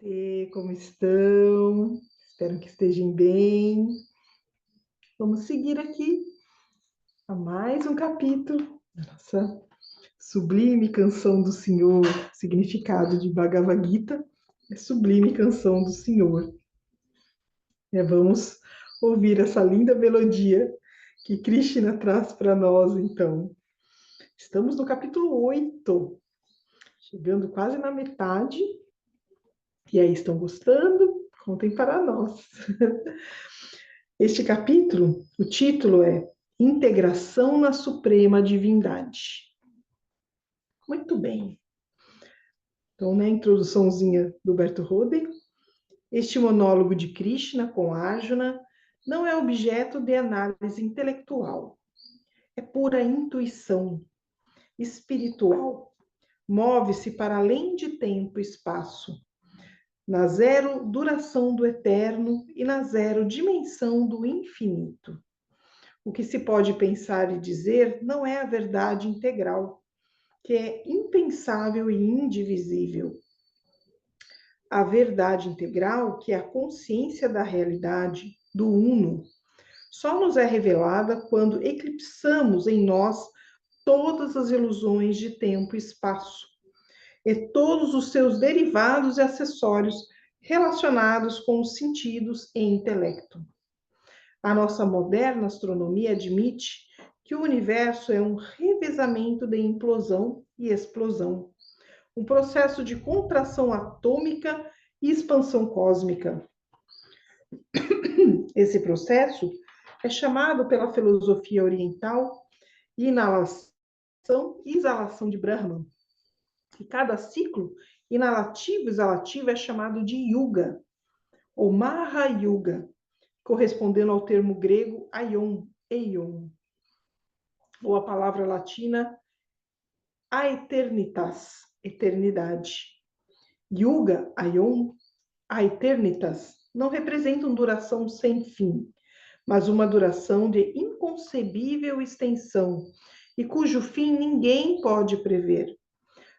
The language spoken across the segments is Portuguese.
E como estão? Espero que estejam bem. Vamos seguir aqui a mais um capítulo da nossa sublime canção do Senhor. Significado de Bhagavad Gita é sublime canção do Senhor. Vamos ouvir essa linda melodia que Krishna traz para nós, então. Estamos no capítulo 8, chegando quase na metade. E aí, estão gostando? Contem para nós. Este capítulo, o título é Integração na Suprema Divindade. Muito bem. Então, na introduçãozinha do Berto Roden, este monólogo de Krishna com Arjuna não é objeto de análise intelectual. É pura intuição espiritual. Move-se para além de tempo e espaço, na zero duração do eterno e na zero dimensão do infinito. O que se pode pensar e dizer não é a verdade integral, que é impensável e indivisível. A verdade integral, que é a consciência da realidade, do uno, só nos é revelada quando eclipsamos em nós todas as ilusões de tempo e espaço, e todos os seus derivados e acessórios relacionados com os sentidos e intelecto. A nossa moderna astronomia admite que o universo é um revezamento de implosão e explosão, um processo de contração atômica e expansão cósmica. Esse processo é chamado pela filosofia oriental inalação e exalação de Brahman. E cada ciclo inalativo e exalativo é chamado de yuga, ou Mahayuga, correspondendo ao termo grego aion, eion, ou a palavra latina aeternitas, eternidade. Yuga, aion, aeternitas, não representam duração sem fim, mas uma duração de inconcebível extensão e cujo fim ninguém pode prever.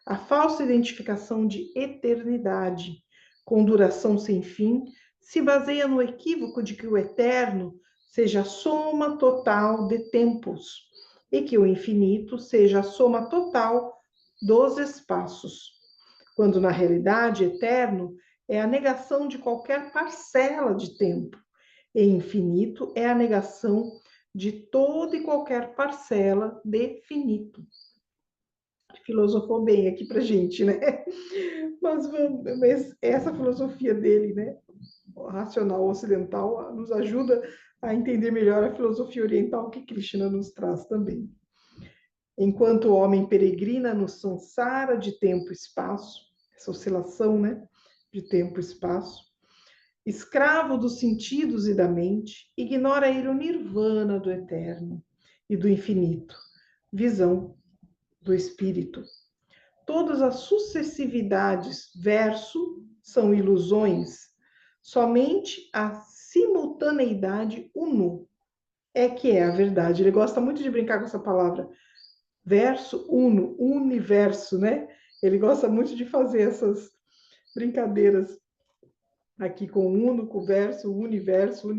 A falsa identificação de eternidade com duração sem fim se baseia no equívoco de que o eterno seja a soma total de tempos e que o infinito seja a soma total dos espaços, quando na realidade eterno é a negação de qualquer parcela de tempo e infinito é a negação de toda e qualquer parcela de finito. Filosofou bem aqui pra gente, né? Mas essa filosofia dele, né, racional ocidental, nos ajuda a entender melhor a filosofia oriental que Krishna nos traz também. Enquanto o homem peregrina no samsara de tempo e espaço, essa oscilação, né, de tempo e espaço, escravo dos sentidos e da mente, ignora ir o nirvana do eterno e do infinito, visão do espírito. Todas as sucessividades verso são ilusões. Somente a simultaneidade uno é que é a verdade. Ele gosta muito de brincar com essa palavra. Verso uno, universo, né? Ele gosta muito de fazer essas brincadeiras aqui com uno, com verso, universo,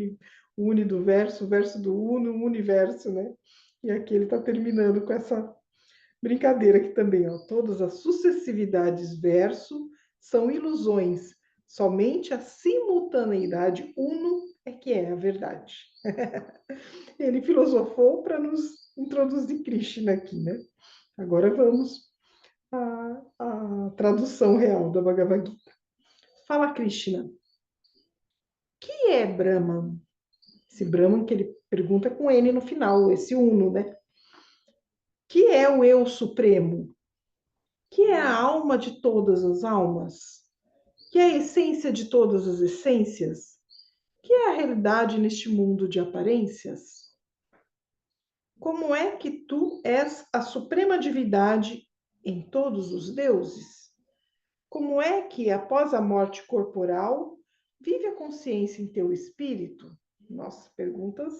uni do verso, verso do uno, universo, né? E aqui ele está terminando com essa brincadeira aqui também, ó. Todas as sucessividades verso são ilusões. Somente a simultaneidade uno é que é a verdade. Ele filosofou para nos introduzir Krishna aqui, né? Agora vamos à tradução real da Bhagavad Gita. Fala Krishna. Que é Brahman? Esse Brahman que ele pergunta com N no final, esse uno, né? Que é o eu supremo? Que é a alma de todas as almas? Que é a essência de todas as essências? Que é a realidade neste mundo de aparências? Como é que tu és a suprema divindade em todos os deuses? Como é que, após a morte corporal, vive a consciência em teu espírito? Nossa, perguntas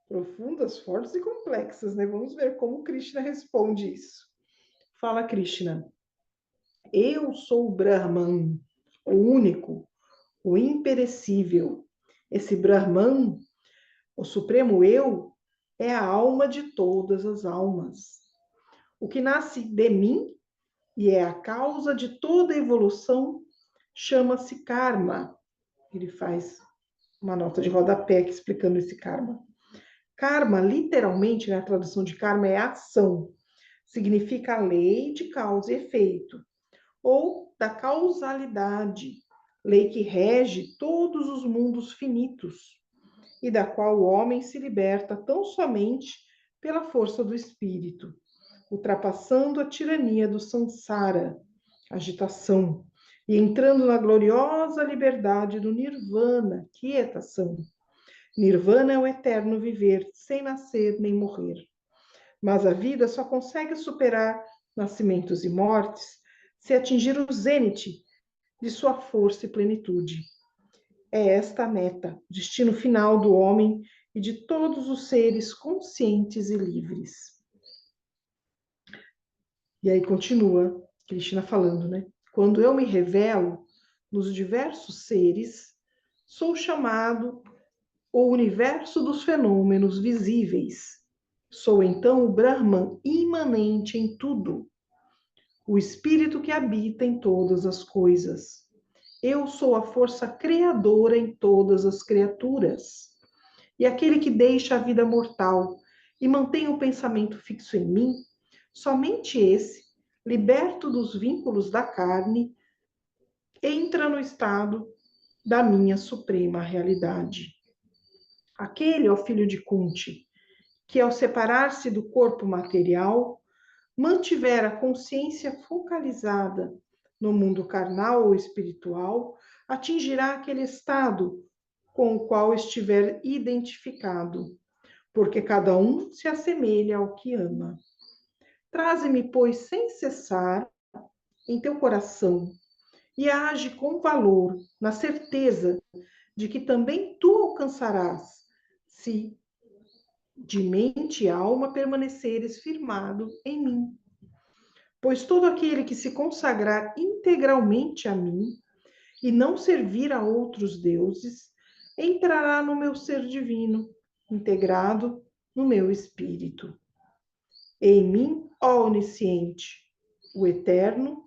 profundas, fortes e complexas, né? Vamos ver como Krishna responde isso. Fala, Krishna. Eu sou o Brahman. o único, o imperecível. Esse Brahman, o supremo eu, é a alma de todas as almas. O que nasce de mim e é a causa de toda evolução chama-se karma. Ele faz uma nota de rodapé aqui explicando esse karma. Karma, literalmente, na tradução de karma, é ação. Significa a lei de causa e efeito, ou da causalidade, lei que rege todos os mundos finitos e da qual o homem se liberta tão somente pela força do espírito, ultrapassando a tirania do samsara, agitação, e entrando na gloriosa liberdade do nirvana, quietação. Nirvana é o eterno viver, sem nascer nem morrer. Mas a vida só consegue superar nascimentos e mortes se atingir o zênite de sua força e plenitude. É esta a meta, o destino final do homem e de todos os seres conscientes e livres. E aí continua Krishna falando, né? Quando eu me revelo nos diversos seres, sou chamado o universo dos fenômenos visíveis. Sou então o Brahman imanente em tudo, o espírito que habita em todas as coisas. Eu sou a força criadora em todas as criaturas. E aquele que deixa a vida mortal e mantém o pensamento fixo em mim, somente esse, liberto dos vínculos da carne, entra no estado da minha suprema realidade. Aquele é o filho de Kunti, que ao separar-se do corpo material, mantiver a consciência focalizada no mundo carnal ou espiritual, atingirá aquele estado com o qual estiver identificado, porque cada um se assemelha ao que ama. Traze-me, pois, sem cessar em teu coração e age com valor, na certeza de que também tu alcançarás, se de mente e alma permaneceres firmado em mim. Pois todo aquele que se consagrar integralmente a mim e não servir a outros deuses, entrará no meu ser divino, integrado no meu espírito. Em mim, ó onisciente, o eterno,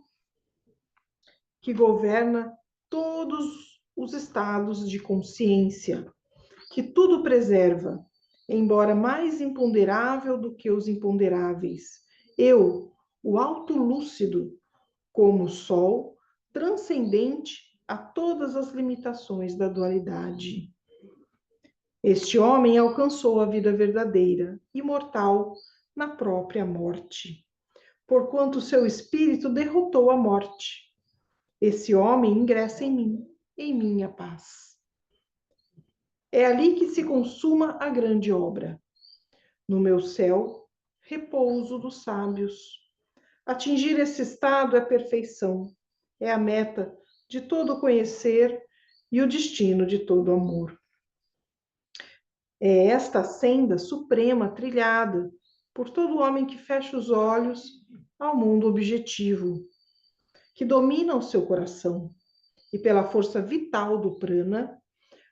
que governa todos os estados de consciência, que tudo preserva, embora mais imponderável do que os imponderáveis. Eu, o alto lúcido, como o sol, transcendente a todas as limitações da dualidade. Este homem alcançou a vida verdadeira, imortal, na própria morte, porquanto seu espírito derrotou a morte. Esse homem ingressa em mim, em minha paz. É ali que se consuma a grande obra. No meu céu, repouso dos sábios. Atingir esse estado é perfeição, é a meta de todo conhecer e o destino de todo amor. É esta senda suprema trilhada por todo homem que fecha os olhos ao mundo objetivo, que domina o seu coração e pela força vital do prana,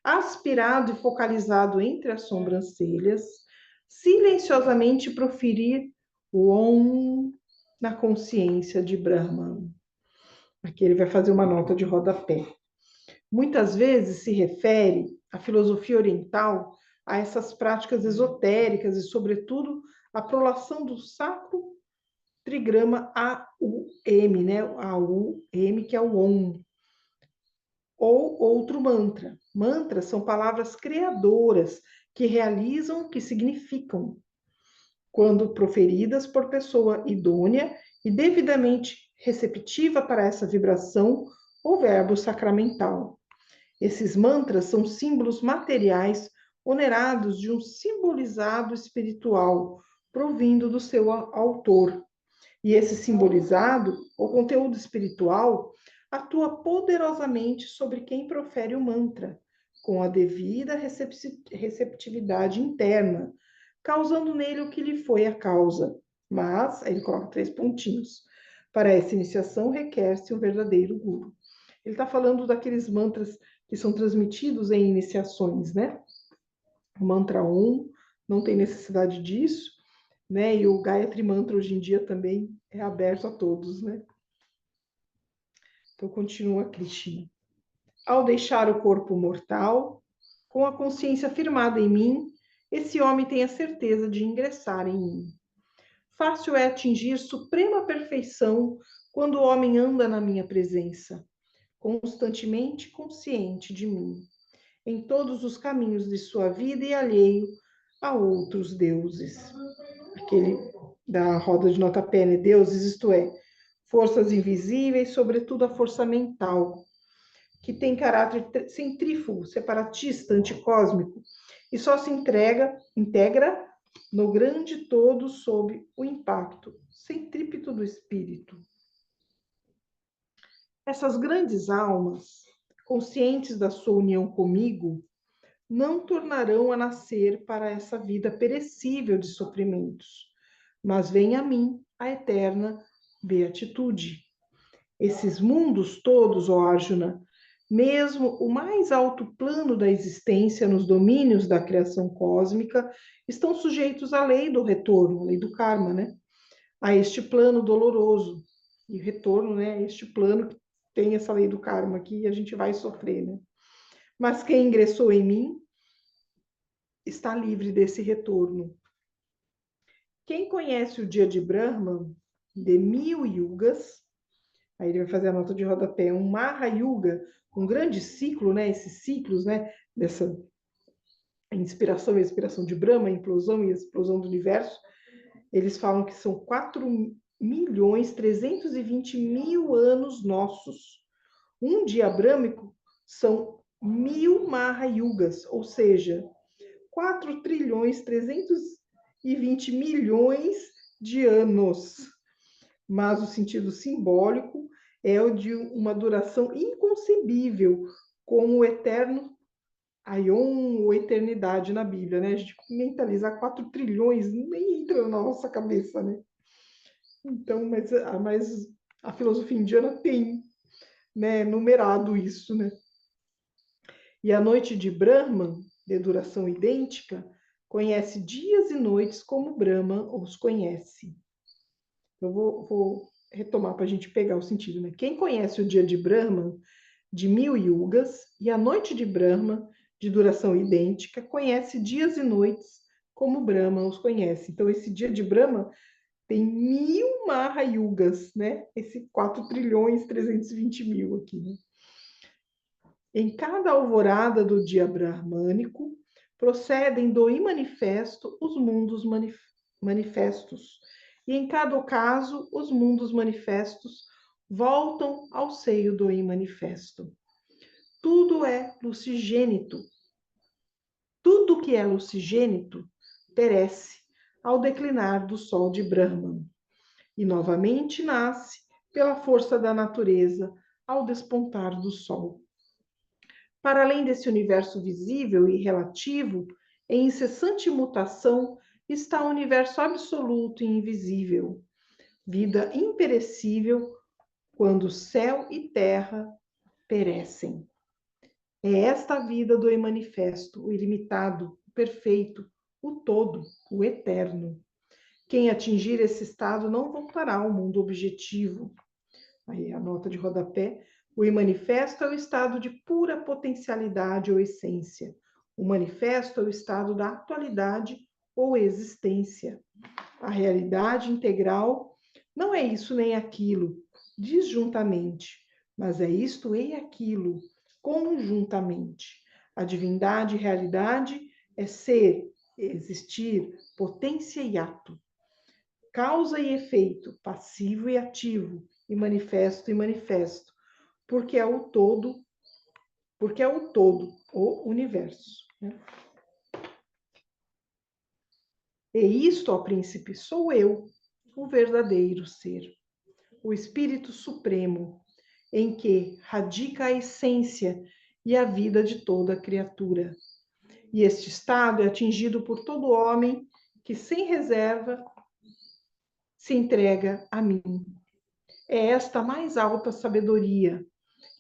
aspirado e focalizado entre as sobrancelhas, silenciosamente proferir o Om na consciência de Brahman. Aqui ele vai fazer uma nota de rodapé. Muitas vezes se refere a filosofia oriental a essas práticas esotéricas e, sobretudo, a prolação do sacro trigrama AUM, né? AUM, que é o Om, ou outro mantra. Mantras são palavras criadoras que realizam o que significam, quando proferidas por pessoa idônea e devidamente receptiva para essa vibração ou verbo sacramental. Esses mantras são símbolos materiais onerados de um simbolizado espiritual, provindo do seu autor. E esse simbolizado, ou conteúdo espiritual, atua poderosamente sobre quem profere o mantra, com a devida receptividade interna, causando nele o que lhe foi a causa. Mas, aí ele coloca 3 pontinhos. Para essa iniciação requer-se um verdadeiro guru. Ele está falando daqueles mantras que são transmitidos em iniciações, né? O mantra Om não tem necessidade disso, né? E o Gayatri Mantra hoje em dia também é aberto a todos, né? Então continua Krishna. Ao deixar o corpo mortal, com a consciência firmada em mim, esse homem tem a certeza de ingressar em mim. Fácil é atingir suprema perfeição quando o homem anda na minha presença, constantemente consciente de mim, em todos os caminhos de sua vida e alheio a outros deuses. Aquele da roda de notapé, né? Deuses, isto é, forças invisíveis, sobretudo a força mental, que tem caráter centrífugo, separatista, anticósmico, e só se integra no grande todo sob o impacto centrípeto do espírito. Essas grandes almas, conscientes da sua união comigo, não tornarão a nascer para essa vida perecível de sofrimentos, mas vem a mim a eterna beatitude. Esses mundos todos, ó Arjuna, mesmo o mais alto plano da existência nos domínios da criação cósmica, estão sujeitos à lei do retorno, a lei do karma, né? A este plano doloroso. E o retorno, né? A este plano que tem essa lei do karma que a gente vai sofrer, né? Mas quem ingressou em mim está livre desse retorno. Quem conhece o dia de Brahma, de 1000 yugas, aí ele vai fazer a nota de rodapé, um Maha Yuga, um grande ciclo, né? Esses ciclos, né? Dessa inspiração e expiração de Brahma, implosão e explosão do universo, eles falam que são 4.320.000 anos nossos. Um dia brâmico são 1000 Maha Yugas, ou seja, 4.320.000.000 de anos. Mas o sentido simbólico é o de uma duração inconcebível, como o eterno Aion ou eternidade na Bíblia, né? A gente mentalizar 4 trilhões, nem entra na nossa cabeça, né? Então, mas a filosofia indiana tem, né, numerado isso, né? E a noite de Brahma, de duração idêntica, conhece dias e noites como Brahma os conhece. Eu vou retomar para a gente pegar o sentido, né? Quem conhece o dia de Brahma, de 1000 yugas, e a noite de Brahma, de duração idêntica, conhece dias e noites como Brahma os conhece. Então, esse dia de Brahma tem 1000 Maha Yugas, né? Esse 4.320.000 aqui, né? Em cada alvorada do dia brahmânico, procedem do imanifesto os mundos manifestos, e em cada ocaso, os mundos manifestos voltam ao seio do imanifesto. Tudo é lucigênito. Tudo que é lucigênito perece ao declinar do sol de Brahman e novamente nasce pela força da natureza ao despontar do sol. Para além desse universo visível e relativo, em incessante mutação, está o universo absoluto e invisível, vida imperecível, quando céu e terra perecem. É esta a vida do manifesto, o ilimitado, o perfeito, o todo, o eterno. Quem atingir esse estado não voltará ao mundo objetivo. Aí a nota de rodapé. O manifesto é o estado de pura potencialidade ou essência. O manifesto é o estado da atualidade ou existência. A realidade integral não é isso nem aquilo, disjuntamente, mas é isto e aquilo, conjuntamente. A divindade e realidade é ser, existir, potência e ato. Causa e efeito, passivo e ativo, e manifesto, porque é o todo, o universo. Né? E isto, ó príncipe, sou eu, o verdadeiro ser, o Espírito Supremo, em que radica a essência e a vida de toda criatura. E este estado é atingido por todo homem que, sem reserva, se entrega a mim. É esta mais alta sabedoria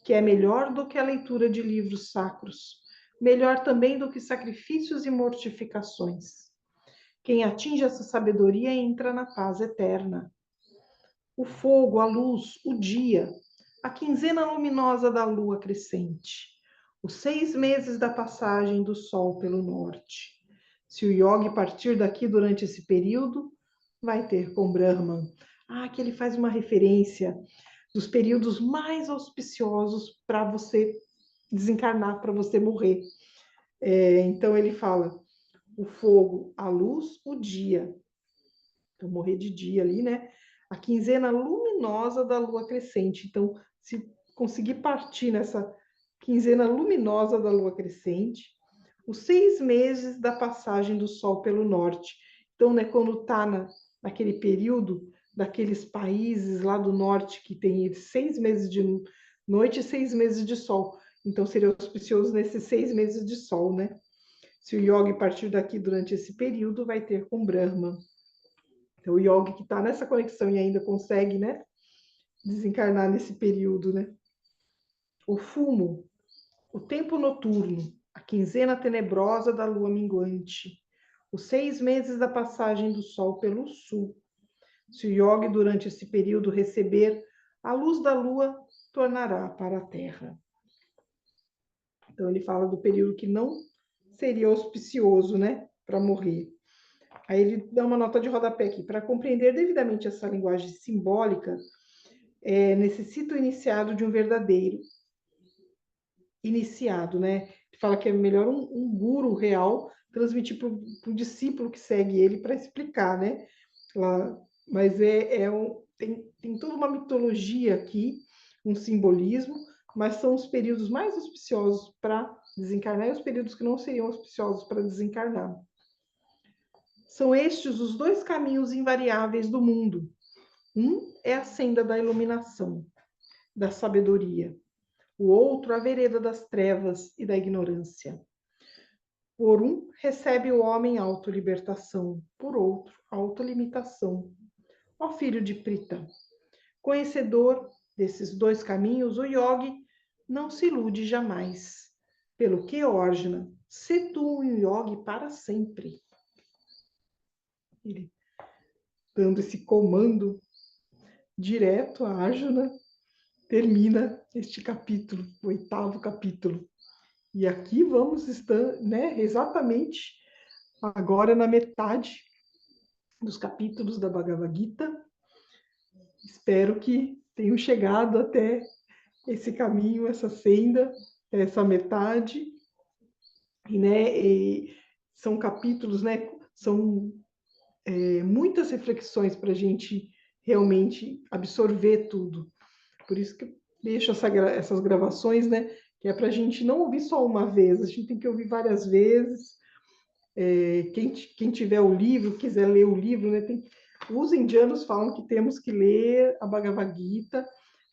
que é melhor do que a leitura de livros sacros, melhor também do que sacrifícios e mortificações. Quem atinge essa sabedoria entra na paz eterna. O fogo, a luz, o dia, a quinzena luminosa da lua crescente, os 6 meses da passagem do sol pelo norte. Se o yogi partir daqui durante esse período, vai ter com Brahman. Que ele faz uma referência dos períodos mais auspiciosos para você desencarnar, para você morrer. Então ele fala o fogo, a luz, o dia. Então, morrer de dia ali, né? A quinzena luminosa da lua crescente. Então, se conseguir partir nessa quinzena luminosa da lua crescente, os 6 meses da passagem do sol pelo norte. Então, né, quando está naquele período daqueles países lá do norte que tem 6 meses de noite e 6 meses de sol. Então, seria auspicioso nesses 6 meses de sol, né? Se o yogi partir daqui durante esse período, vai ter com Brahma. Então, o yogi que está nessa conexão e ainda consegue, né, desencarnar nesse período, né? O fumo, o tempo noturno, a quinzena tenebrosa da lua minguante, os 6 meses da passagem do sol pelo sul. Se o yogi, durante esse período, receber a luz da lua, tornará para a terra. Então, ele fala do período que não seria auspicioso, né, para morrer. Aí ele dá uma nota de rodapé aqui. Para compreender devidamente essa linguagem simbólica, necessita o iniciado de um verdadeiro iniciado, né? Ele fala que é melhor um guru real transmitir para o discípulo que segue ele para explicar, né? Mas tem toda uma mitologia aqui, um simbolismo, mas são os períodos mais auspiciosos para desencarnar e os períodos que não seriam auspiciosos para desencarnar. São estes os dois caminhos invariáveis do mundo. Um é a senda da iluminação, da sabedoria. O outro, a vereda das trevas e da ignorância. Por um, recebe o homem autolibertação, por outro, autolimitação. Ó filho de Prita, conhecedor desses dois caminhos, o yogi não se ilude jamais. Pelo que, Órgena, se tu um yogi para sempre. Ele dando esse comando direto a Arjuna, termina este capítulo, o 8º capítulo. E aqui vamos estar, né, exatamente agora na metade dos capítulos da Bhagavad Gita. Espero que tenham chegado até esse caminho, essa senda, essa metade. E são capítulos, né, são muitas reflexões para a gente realmente absorver tudo. Por isso que eu deixo essas gravações, né? Que é para a gente não ouvir só uma vez, a gente tem que ouvir várias vezes. Quem tiver o livro, quiser ler o livro, né? Os indianos falam que temos que ler a Bhagavad Gita,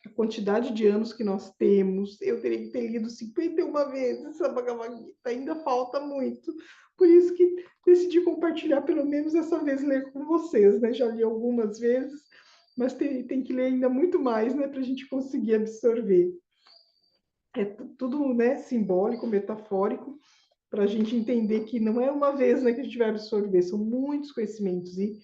a quantidade de anos que nós temos. Eu teria que ter lido 51 vezes essa Bhagavad Gita, ainda falta muito. Por isso que decidi compartilhar pelo menos essa vez, ler com vocês, né? Já li algumas vezes, mas tem que ler ainda muito mais, né, para a gente conseguir absorver. É tudo, né, simbólico, metafórico, para a gente entender que não é uma vez, né, que a gente vai absorver, são muitos conhecimentos. E,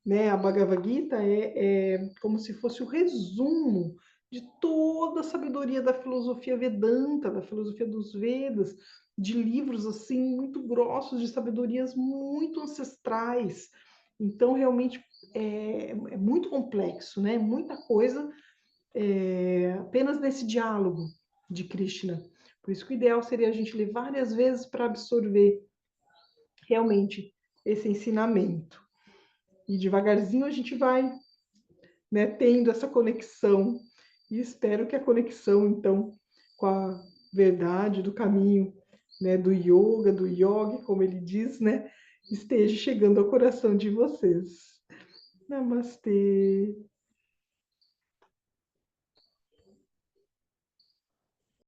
né, a Bhagavad Gita é como se fosse o resumo de toda a sabedoria da filosofia Vedanta, da filosofia dos Vedas, de livros assim muito grossos, de sabedorias muito ancestrais. Então, realmente, é muito complexo, né? Muita coisa apenas nesse diálogo de Krishna. Por isso que o ideal seria a gente ler várias vezes para absorver realmente esse ensinamento. E devagarzinho a gente vai, né, tendo essa conexão. E espero que a conexão, então, com a verdade do caminho, né, do yoga, do yogi, como ele diz, né, esteja chegando ao coração de vocês. Namastê.